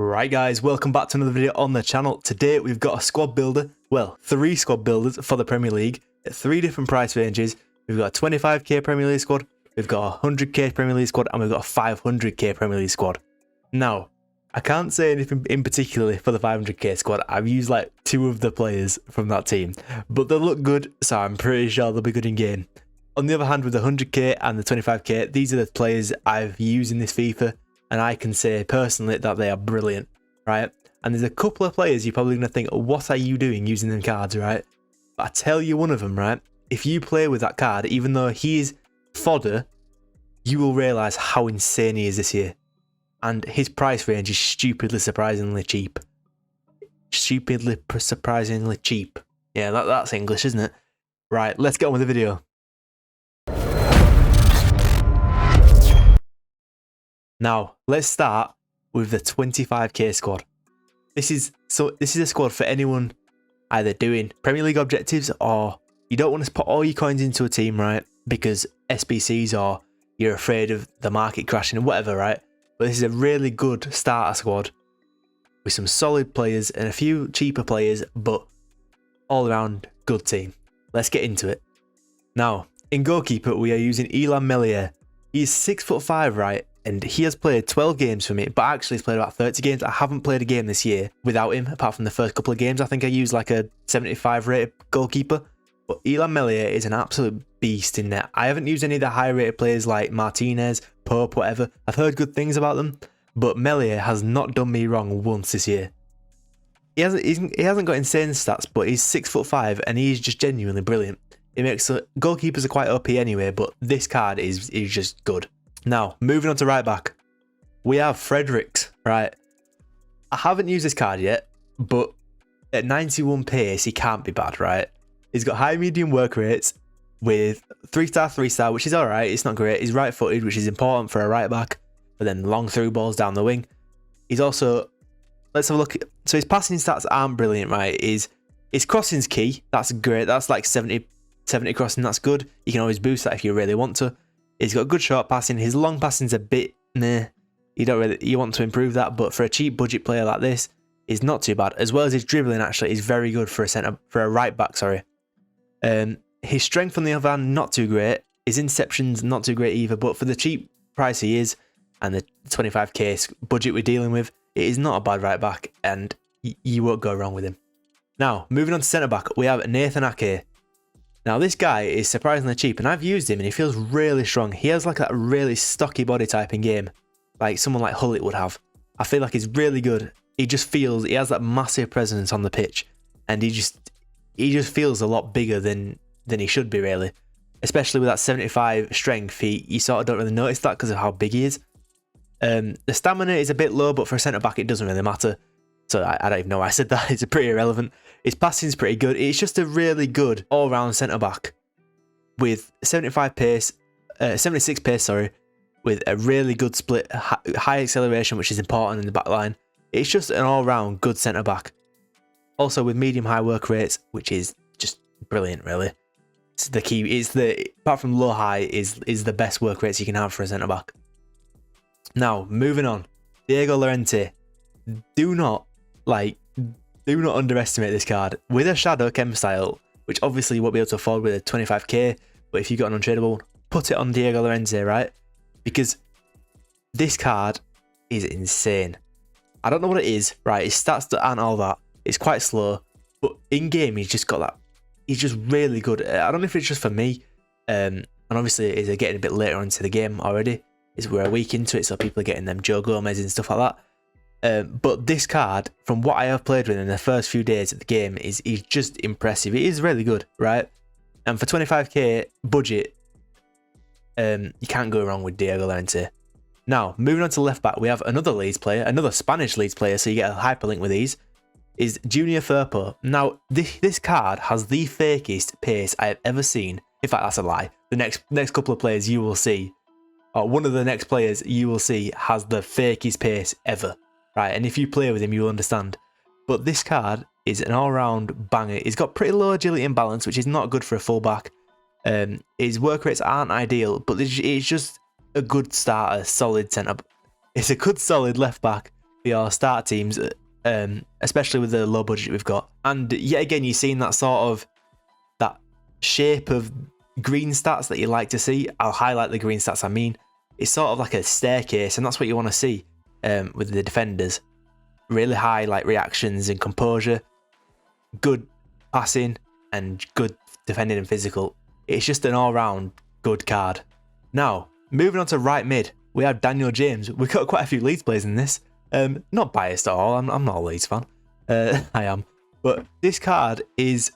Right guys, welcome back to another video on the channel. Today we've got a squad builder, well, 3 squad builders for the Premier League at 3 different price ranges. We've got a 25k Premier League squad, we've got a 100k Premier League squad, and we've got a 500k Premier League squad. Now, I can't say anything in particular for the 500k squad. I've used like 2 of the players from that team, but they look good, so I'm pretty sure they'll be good in game. On the other hand, with the 100k and the 25k, these are the players I've used in this FIFA, and I can say personally that they are brilliant, right? And there's a couple of players you're probably going to think, what are you doing using them cards, right? But I tell you one of them, right? If you play with that card, even though he is fodder, you will realise how insane he is this year. And his price range is stupidly surprisingly cheap. Stupidly surprisingly cheap. Yeah, that's English, isn't it? Right, let's get on with the video. Now, let's start with the 25k squad. This is a squad for anyone either doing Premier League objectives or you don't want to put all your coins into a team, right? Because SBCs or you're afraid of the market crashing or whatever, right? But this is a really good starter squad with some solid players and a few cheaper players, but all around good team. Let's get into it. Now, in goalkeeper, we are using Illan Meslier. He's 6'5", right? And he has played 12 games for me, but actually he's played about 30 games. I haven't played a game this year without him, apart from the first couple of games. I think I used like a 75 rated goalkeeper. But Illan Meslier is an absolute beast in net. I haven't used any of the high rated players like Martinez, Pope, whatever. I've heard good things about them, but Meslier has not done me wrong once this year. He hasn't got insane stats, but he's 6'5" and he's just genuinely brilliant. It makes goalkeepers are quite OP anyway, but this card is just good. Now, moving on to right back, we have Fredericks, right? I haven't used this card yet, but at 91 pace, he can't be bad, right? He's got high medium work rates with 3-star, 3-star, which is all right. It's not great. He's right-footed, which is important for a right back, but then long through balls down the wing. He's also, let's have a look. So his passing stats aren't brilliant, right? His crossing's key. That's great. That's like 70 crossing. That's good. You can always boost that if you really want to. He's got good short passing. His long passing's a bit meh. You want to improve that, but for a cheap budget player like this, is not too bad. As well as his dribbling, actually, is very good for a right back. Sorry. His strength on the other hand, not too great. His interceptions not too great either. But for the cheap price he is, and the 25k budget we're dealing with, it is not a bad right back, and you won't go wrong with him. Now, moving on to centre back, we have Nathan Ake. Now, this guy is surprisingly cheap, and I've used him, and he feels really strong. He has like that really stocky body type in game, like someone like Hullet would have. I feel like he's really good. He has that massive presence on the pitch, and he just feels a lot bigger than he should be, really. Especially with that 75 strength, you sort of don't really notice that because of how big he is. The stamina is a bit low, but for a centre back, it doesn't really matter. So I don't even know why I said that. It's pretty irrelevant. His passing's pretty good. It's just a really good all-round centre-back with 76 pace, sorry, with a really good split, high acceleration, which is important in the back line. It's just an all-round good centre-back. Also with medium-high work rates, which is just brilliant, really. It's the key. Apart from low-high, is the best work rates you can have for a centre-back. Now, moving on. Diego Llorente. Do not underestimate this card. With a shadow chem style, which obviously you won't be able to afford with a 25k, but if you've got an untradeable one, put it on Diego Llorente, right? Because this card is insane. I don't know what it is, right? His stats aren't all that. It's quite slow, but in game he's just got that. He's just really good. I don't know if it's just for me, and obviously it's getting a bit later into the game already. We're a week into it, so people are getting them Joe Gomez and stuff like that. But this card, from what I have played with in the first few days of the game, is just impressive. It is really good, right? And for 25k budget, you can't go wrong with Diego Llorente. Now, moving on to left back, we have another Leeds player, another Spanish Leeds player, so you get a hyperlink with these, is Junior Firpo. Now, this card has the fakest pace I have ever seen. In fact, that's a lie. The next couple of players you will see, or one of the next players you will see, has the fakest pace ever. Right, and if you play with him, you'll understand. But this card is an all-round banger. He's got pretty low agility and balance, which is not good for a fullback. His work rates aren't ideal, but it's just a good starter, solid centre. It's a good solid left back for your start teams, especially with the low budget we've got. And yet again, you're seeing that sort of that shape of green stats that you like to see. I'll highlight the green stats. I mean, it's sort of like a staircase, and that's what you want to see with the defenders. Really high like reactions and composure, good passing, and good defending and physical. It's just an all-round good card. Now, moving on to right mid, we have Daniel James. We've got quite a few Leeds players in this. Not biased at all. I'm not a Leeds fan. I am. But this card is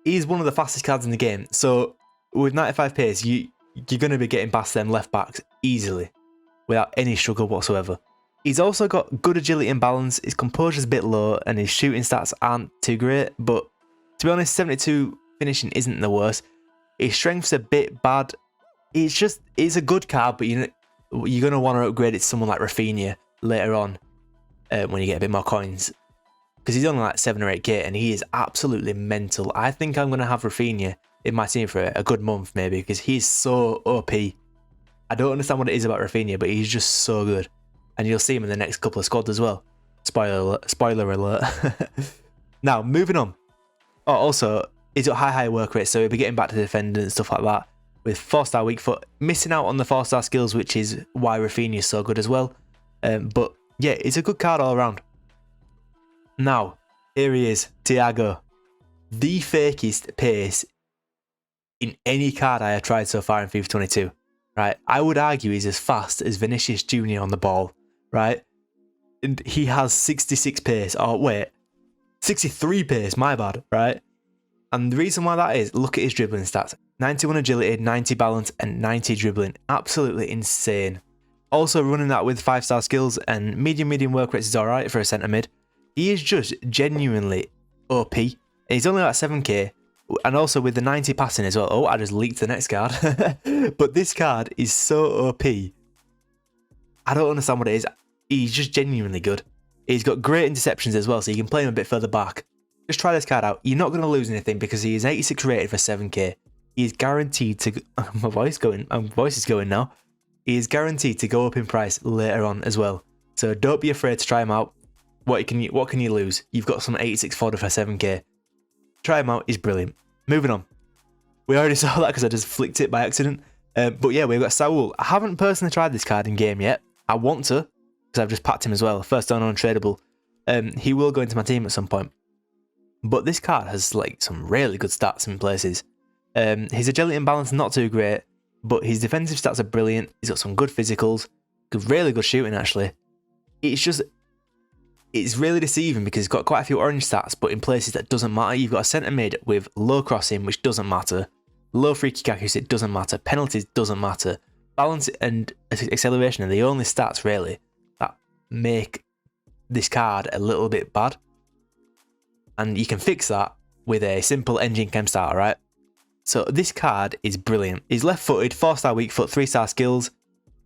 one of the fastest cards in the game. So with 95 pace, you're going to be getting past them left backs easily without any struggle whatsoever. He's also got good agility and balance. His composure's a bit low and his shooting stats aren't too great. But to be honest, 72 finishing isn't the worst. His strength's a bit bad. It's a good card, but you're going to want to upgrade it to someone like Rafinha later on when you get a bit more coins. Because he's only like 7 or 8k and he is absolutely mental. I think I'm going to have Rafinha in my team for a good month maybe, because he's so OP. I don't understand what it is about Rafinha, but he's just so good. And you'll see him in the next couple of squads as well. Spoiler alert. Now, moving on. Oh, also, he's got high work rate, so he'll be getting back to defending and stuff like that. With 4-star weak foot, missing out on the 4-star skills, which is why Rafinha is so good as well. But yeah, it's a good card all around. Now, here he is, Thiago. The fakest pace in any card I have tried so far in FIFA 22. Right, I would argue he's as fast as Vinicius Jr. on the ball, right? And he has 66 pace, or wait, 63 pace, my bad, right? And the reason why that is, look at his dribbling stats. 91 agility, 90 balance, and 90 dribbling. Absolutely insane. Also running that with 5-star skills and medium work rates is alright for a centre mid. He is just genuinely OP. He's only like 7k. And also with the 90 passing as well. Oh, I just leaked the next card. But this card is so OP. I don't understand what it is. He's just genuinely good. He's got great interceptions as well, so you can play him a bit further back. Just try this card out. You're not going to lose anything because he is 86 rated for 7k. He is guaranteed to... My voice is going now. He is guaranteed to go up in price later on as well. So don't be afraid to try him out. What can you lose? You've got some 86 fodder for 7k. Try him out, he's brilliant. Moving on. We already saw that because I just flicked it by accident. But yeah, we've got Saul. I haven't personally tried this card in game yet. I want to, because I've just packed him as well. First down untradeable. He will go into my team at some point. But this card has like some really good stats in places. His agility and balance not too great, but his defensive stats are brilliant. He's got some good physicals, really good shooting actually. It's really deceiving because he's got quite a few orange stats, but in places that doesn't matter. You've got a centre mid with low crossing, which doesn't matter. Low free kick accuracy, it doesn't matter. Penalties doesn't matter. Balance and acceleration are the only stats really that make this card a little bit bad. And you can fix that with a simple engine chem starter, right? So this card is brilliant. He's left-footed, 4-star weak foot, 3-star skills.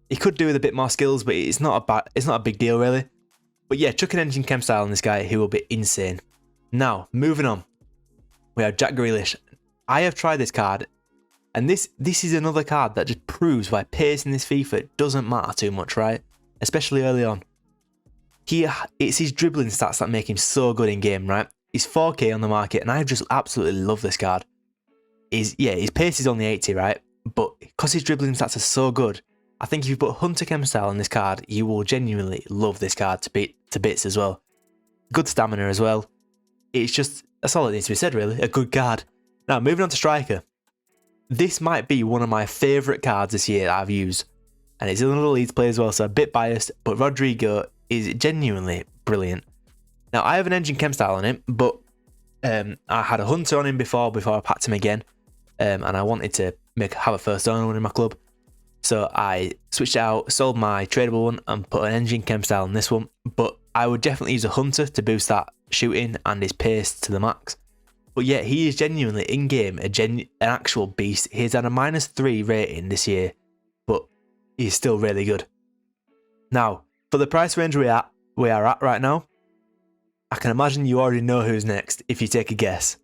He could do with a bit more skills, but it's not a big deal really. But yeah, chuck an engine chem style on this guy, he will be insane. Now, moving on. We have Jack Grealish. I have tried this card, and this is another card that just proves why pace in this FIFA doesn't matter too much, right? Especially early on. It's his dribbling stats that make him so good in game, right? He's 4k on the market, and I just absolutely love this card. His pace is only 80, right? But because his dribbling stats are so good, I think if you put Hunter Chem style on this card, you will genuinely love this card to bits as well. Good stamina as well. That's all it needs to be said really, a good card. Now moving on to striker. This might be one of my favourite cards this year that I've used. And it's another Leeds player as well, so a bit biased, but Rodrigo is genuinely brilliant. Now I have an engine chem style on him, but I had a Hunter on him before I packed him again. And I wanted to have a first owner one in my club. So I switched it out, sold my tradable one and put an engine chem style on this one. But I would definitely use a Hunter to boost that shooting and his pace to the max. But yeah, he is genuinely in-game an actual beast. He's had a -3 rating this year, but he's still really good. Now, for the price range we are at right now, I can imagine you already know who's next if you take a guess.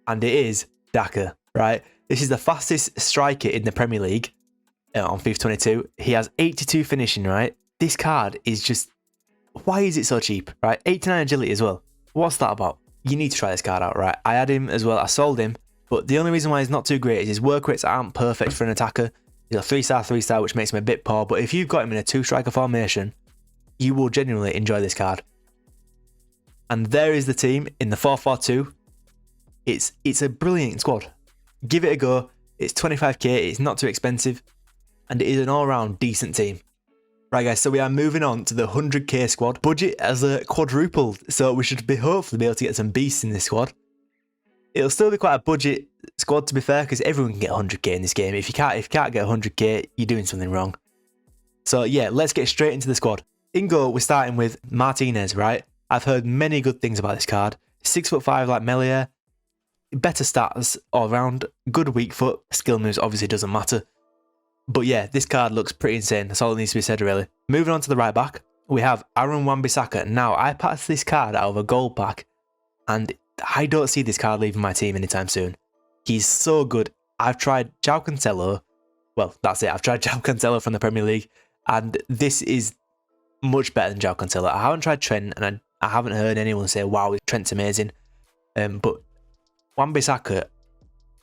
And it is Daka, right? This is the fastest striker in the Premier League. On FIFA 22, he has 82 finishing, right? This card is just why is it so cheap, right? 89 agility as well. What's that about? You need to try this card out, right? I had him as well. I sold him, but the only reason why he's not too great is his work rates aren't perfect for an attacker. He's a 3-star, 3-star, which makes him a bit poor. But if you've got him in a 2-striker formation, you will genuinely enjoy this card. And there is the team in the 4-4-2. It's a brilliant squad. Give it a go. It's 25k. It's not too expensive, and it is an all-round decent team. Right, guys, so we are moving on to the 100k squad. Budget has quadrupled, so we should hopefully be able to get some beasts in this squad. It'll still be quite a budget squad, to be fair, because everyone can get 100k in this game. If you can't get 100k, you're doing something wrong. So yeah, let's get straight into the squad. In goal, we're starting with Martinez, right? I've heard many good things about this card. 6'5" like Melia, better stats all round, good weak foot, skill moves obviously doesn't matter. But yeah, this card looks pretty insane. That's all that needs to be said, really. Moving on to the right back, we have Aaron Wan-Bissaka. Now, I passed this card out of a gold pack, and I don't see this card leaving my team anytime soon. He's so good. I've tried João Cancelo. Well, that's it. I've tried João Cancelo from the Premier League, and this is much better than João Cancelo. I haven't tried Trent, and I haven't heard anyone say, wow, Trent's amazing. But Wan-Bissaka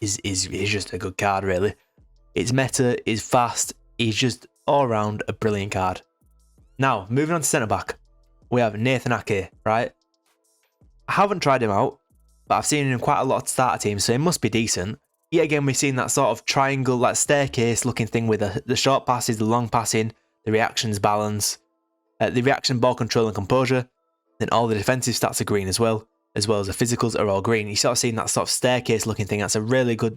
is just a good card, really. It's meta, he's fast, he's just all around a brilliant card. Now, moving on to centre-back, we have Nathan Ake, right? I haven't tried him out, but I've seen him in quite a lot of starter teams, so he must be decent. Yet again, we've seen that sort of triangle, like staircase looking thing with the short passes, the long passing, the reactions balance, the reaction, ball control and composure. Then all the defensive stats are green as well as the physicals are all green. You sort of seen that sort of staircase looking thing. That's a really good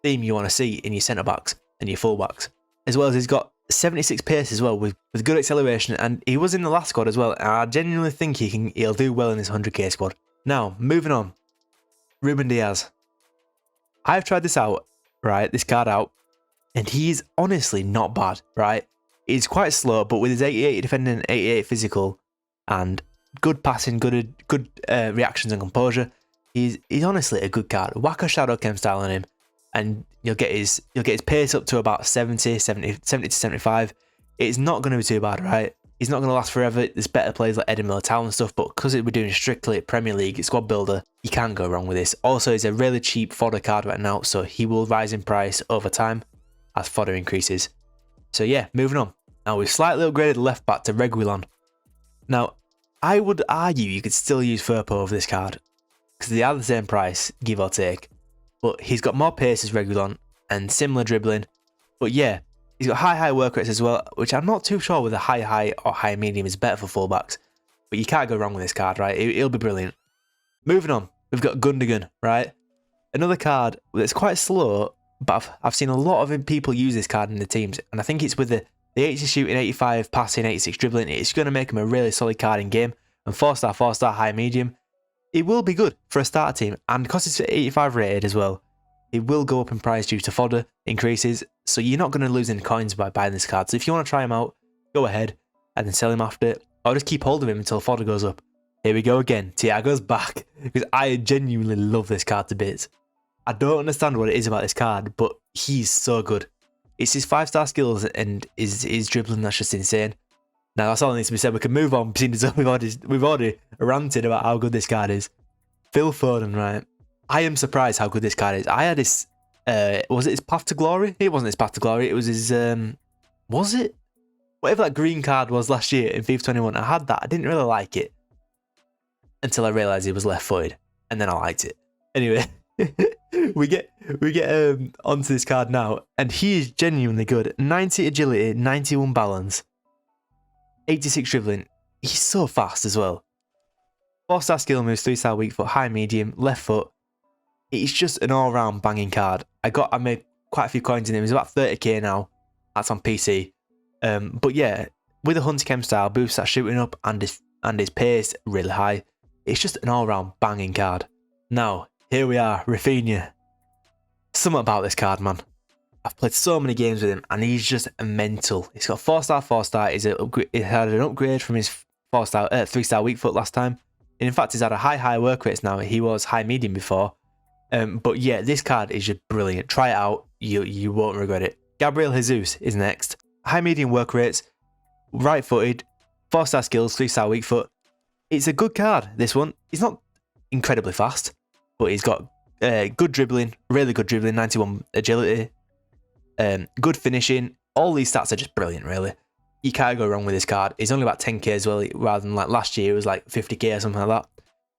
theme you want to see in your centre-backs and your full-backs. As well as he's got 76 pace as well with good acceleration, and he was in the last squad as well, and I genuinely think he'll do well in this 100k squad. Now, moving on, Ruben Diaz. I've tried this out, right, this card out, and he's honestly not bad, right? He's quite slow, but with his 88 defending and 88 physical, and good passing, good reactions and composure, he's honestly a good card. Whack a Shadow Chem style on him, and you'll get his pace up to about 70 to 75. It's not going to be too bad, right? He's not going to last forever. There's better players like Eden Militao and stuff, but because we're doing strictly Premier League squad builder, you can't go wrong with this. Also, he's a really cheap fodder card right now, so he will rise in price over time as fodder increases. So yeah, moving on. Now we've slightly upgraded the left back to Reguilon. Now, I would argue you could still use Firpo over this card, because they are the same price, give or take. But he's got more pace as Reguilon and similar dribbling. But yeah, he's got high work rates as well, which I'm not too sure whether high or high medium is better for fullbacks. But you can't go wrong with this card, right? It'll be brilliant. Moving on, we've got Gundogan, right? Another card that's quite slow, but I've seen a lot of people use this card in the teams, and I think it's with the 80 shooting, 85 passing, 86 dribbling. It's going to make him a really solid card in game. And 4-star, high medium. It will be good for a starter team, and because it's 85 rated as well, it will go up in price due to fodder increases, so you're not going to lose any coins by buying this card. So if you want to try him out, go ahead and then sell him after, or just keep hold of him until fodder goes up. Here we go again, Thiago's back, because I genuinely love this card to bits. I don't understand what it is about this card, but he's so good. It's his 5-star skills and his dribbling that's just insane. Now that's all that needs to be said. We can move on. We've already ranted about how good this card is. Phil Foden, right? I am surprised how good this card is. I had this. Was it his Path to Glory? It wasn't his Path to Glory. It was his. Was it? Whatever that green card was last year in FIFA 21. I had that. I didn't really like it until I realised he was left-footed, and then I liked it. Anyway, we get onto this card now, and he is genuinely good. 90 agility, 91 balance. 86 dribbling. He's so fast as well. 4-star skill moves, 3-star weak foot, high medium, left foot. It's just an all-round banging card. I made quite a few coins in him. He's about 30k now. That's on PC. But yeah, with a Hunter Chem style, boosts that shooting up and his pace really high. It's just an all-round banging card. Now, here we are, Rafinha. Something about this card, man. I've played so many games with him, and he's just mental. He's got 4-star. He had an upgrade from his 3-star weak foot last time. And in fact, he's had a high work rates now. He was high medium before. But yeah, this card is just brilliant. Try it out. You won't regret it. Gabriel Jesus is next. High medium work rates, right-footed, 4-star skills, 3-star weak foot. It's a good card, this one. He's not incredibly fast, but he's got good dribbling, really good dribbling, 91 agility, good finishing. All these stats are just brilliant, really. You can't go wrong with this card. He's only about 10k as well, rather than like last year, it was like 50k or something like that.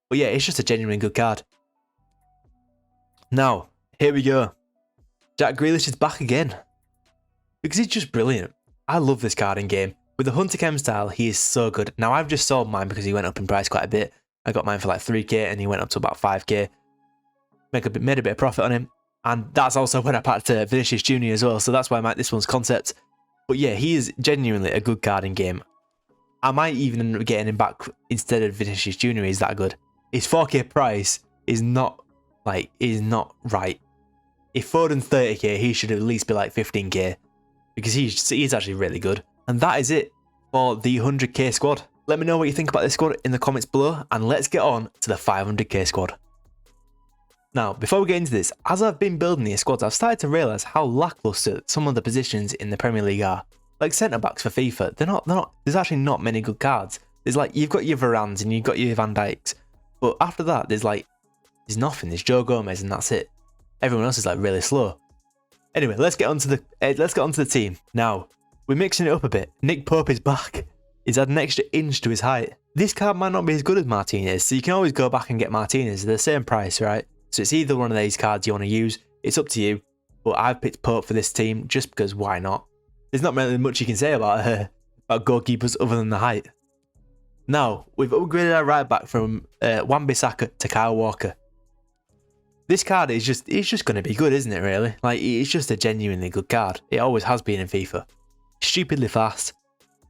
But yeah, it's just a genuinely good card. Now, here we go. Jack Grealish is back again. Because he's just brilliant. I love this card in game. With the Hunter Chem style, he is so good. Now, I've just sold mine because he went up in price quite a bit. I got mine for like 3k and he went up to about 5k. Made a bit of profit on him. And that's also when I packed Vinicius Jr. as well. So that's why I might this one's concept. But yeah, he is genuinely a good card in game. I might even end up getting him back instead of Vinicius Jr. He's that good. His 4k price is not right. If Foden's 30k, he should at least be like 15k. Because he's actually really good. And that is it for the 100k squad. Let me know what you think about this squad in the comments below. And let's get on to the 500k squad. Now, before we get into this, as I've been building these squads, I've started to realise how lacklustre some of the positions in the Premier League are. Like centre-backs for FIFA, they're not, there's actually not many good cards. There's like, you've got your Varans and you've got your Van Dijks. But after that, there's nothing. There's Joe Gomez and that's it. Everyone else is like really slow. Anyway, let's get onto the team. Now, we're mixing it up a bit. Nick Pope is back. He's had an extra inch to his height. This card might not be as good as Martinez, so you can always go back and get Martinez. They're the same price, right? So it's either one of these cards you want to use. It's up to you. But I've picked Pope for this team just because why not? There's not really much you can say about goalkeepers other than the height. Now, we've upgraded our right back from Wan-Bissaka to Kyle Walker. This card is just going to be good, isn't it, really? Like, it's just a genuinely good card. It always has been in FIFA. Stupidly fast.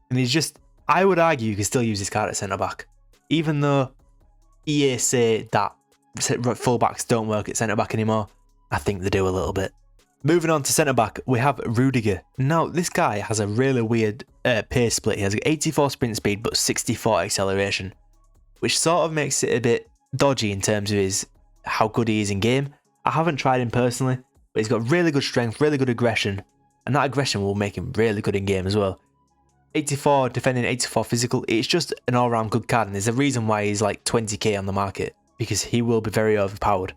And he's just, I would argue you can still use this card at centre-back. Even though EA say that full-backs don't work at centre-back anymore, I think they do a little bit. Moving on to centre-back, we have RODRIGO. Now, this guy has a really weird pace split. He has 84 sprint speed, but 64 acceleration. Which sort of makes it a bit dodgy in terms of how good he is in game. I haven't tried him personally, but he's got really good strength, really good aggression, and that aggression will make him really good in game as well. 84 defending, 84 physical. It's just an all-round good card, and there's a reason why he's like 20k on the market, because he will be very overpowered.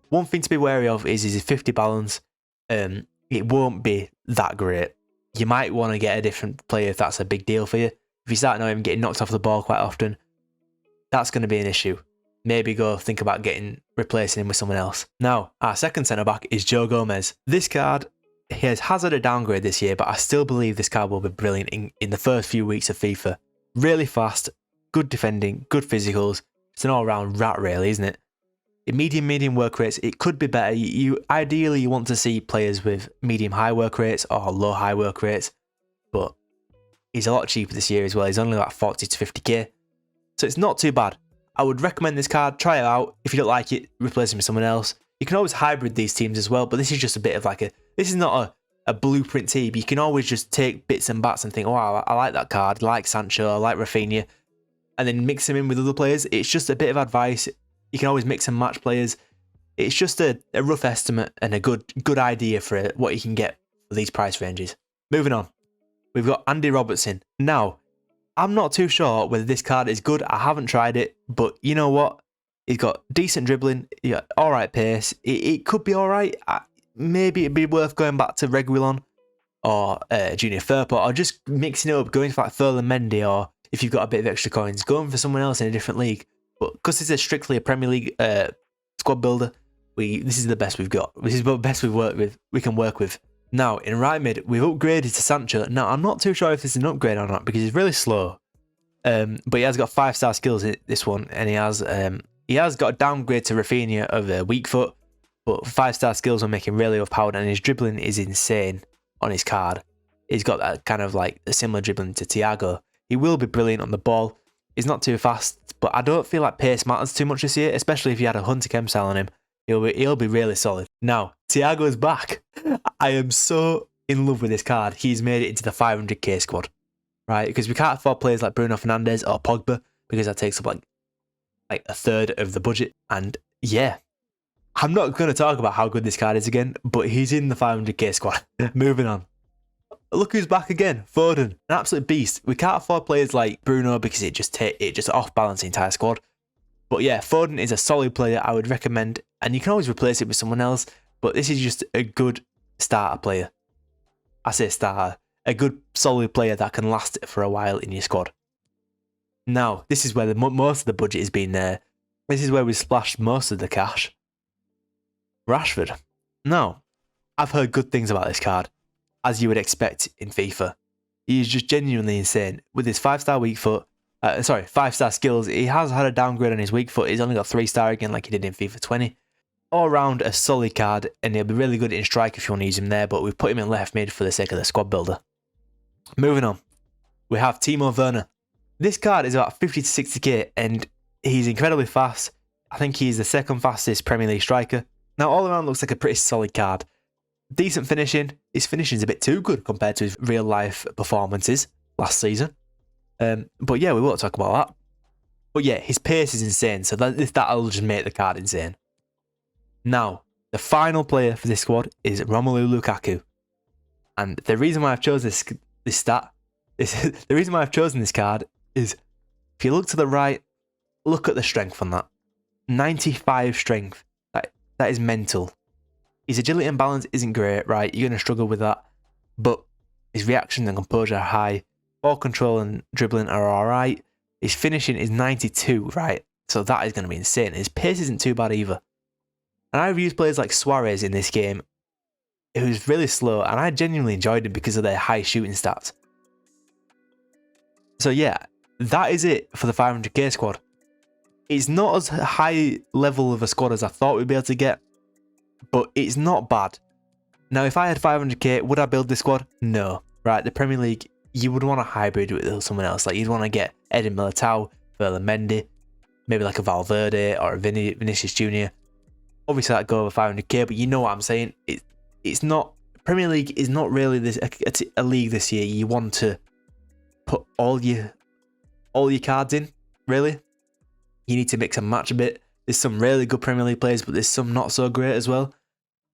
One thing to be wary of is his 50 balance. It won't be that great. You might want to get a different player if that's a big deal for you. If you start knowing him getting knocked off the ball quite often, that's going to be an issue. Maybe go think about replacing him with someone else. Now, our second centre-back is Joe Gomez. This card, he has had a downgrade this year, but I still believe this card will be brilliant in the first few weeks of FIFA. Really fast, good defending, good physicals. It's an all-round rat, really, isn't it? In medium work rates, it could be better. Ideally, you want to see players with medium-high work rates or low-high work rates, but he's a lot cheaper this year as well. He's only like 40 to 50k, so it's not too bad. I would recommend this card. Try it out. If you don't like it, replace him with someone else. You can always hybrid these teams as well, but this is just a bit of like this is not a blueprint team. You can always just take bits and bats and think, oh, I like that card, I like Sancho, I like Rafinha, and then mix them in with other players. It's just a bit of advice. You can always mix and match players. It's just a rough estimate and a good idea for what you can get for these price ranges. Moving on, we've got Andy Robertson. Now, I'm not too sure whether this card is good. I haven't tried it, but you know what? He's got decent dribbling, alright pace. It could be alright. Maybe it'd be worth going back to Reguilon or Junior Firpo, or just mixing it up, going for like Ferland Mendy, or if you've got a bit of extra coins, going for someone else in a different league. But because this is strictly a Premier League squad builder, this is the best we've got. This is the best we can work with. Now, in right mid, we've upgraded to Sancho. Now, I'm not too sure if this is an upgrade or not, because he's really slow. But he has got 5-star skills in this one, and he has got a downgrade to Rafinha of weak foot, but 5-star skills will make him really overpowered, and his dribbling is insane on his card. He's got that kind of like a similar dribbling to Thiago. He will be brilliant on the ball. He's not too fast, but I don't feel like pace matters too much this year, especially if you had a Hunter Chem style on him. He'll be really solid. Now, Thiago's back. I am so in love with this card. He's made it into the 500k squad, right? Because we can't afford players like Bruno Fernandes or Pogba, because that takes up like a third of the budget. And yeah, I'm not going to talk about how good this card is again, but he's in the 500k squad. Moving on. look who's back again, Foden, an absolute beast. We can't afford players like Bruno because it just off balance the entire squad. But yeah, Foden is a solid player I would recommend, and you can always replace it with someone else, but this is just a good starter player. I say starter, a good solid player that can last for a while in your squad. Now, this is where most of the budget has been there. This is where we splashed most of the cash. Rashford. Now, I've heard good things about this card, as you would expect in FIFA. He is just genuinely insane. With his 5-star weak foot, 5-star skills, he has had a downgrade on his weak foot. He's only got 3-star again like he did in FIFA 20. All round a solid card, and he'll be really good in strike if you want to use him there, but we've put him in left mid for the sake of the squad builder. Moving on, we have Timo Werner. This card is about 50 to 60k, and he's incredibly fast. I think he's the second fastest Premier League striker. Now, all around looks like a pretty solid card. Decent finishing. His finishing is a bit too good compared to his real life performances last season. But yeah, we won't talk about that. But yeah, his pace is insane, so that'll just make the card insane. Now, the final player for this squad is Romelu Lukaku. And the reason why I've chosen the reason why I've chosen this card is, if you look to the right, look at the strength on that. 95 strength. That is mental. His agility and balance isn't great, right? You're going to struggle with that. But his reaction and composure are high. Ball control and dribbling are alright. His finishing is 92, right? So that is going to be insane. His pace isn't too bad either. And I've used players like Suarez in this game, who's really slow, and I genuinely enjoyed him because of their high shooting stats. So yeah, that is it for the 500k squad. It's not as high level of a squad as I thought we'd be able to get, but it's not bad. Now, if I had 500k, would I build this squad? No. Right, the Premier League, you would want a hybrid with someone else. Like, you'd want to get Eden Militao, Ferland Mendy, maybe like a Valverde or a Vinicius Jr. Obviously, that'd go over 500k, but you know what I'm saying. It's not, Premier League is not really a league this year. You want to put all your cards in, really. You need to mix and match a bit. There's some really good Premier League players, but there's some not so great as well.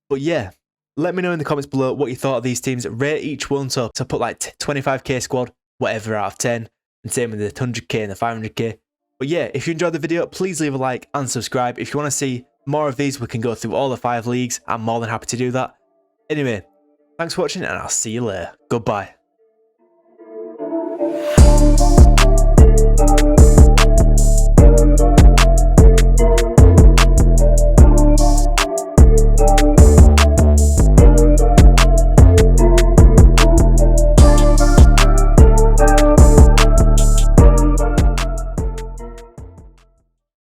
But yeah, let me know in the comments below what you thought of these teams. Rate each one, so to put like 25k squad, whatever, out of 10. And same with the 100k and the 500k. But yeah, if you enjoyed the video, please leave a like and subscribe. If you want to see more of these, we can go through all the 5 leagues. I'm more than happy to do that. Anyway, thanks for watching, and I'll see you later. Goodbye.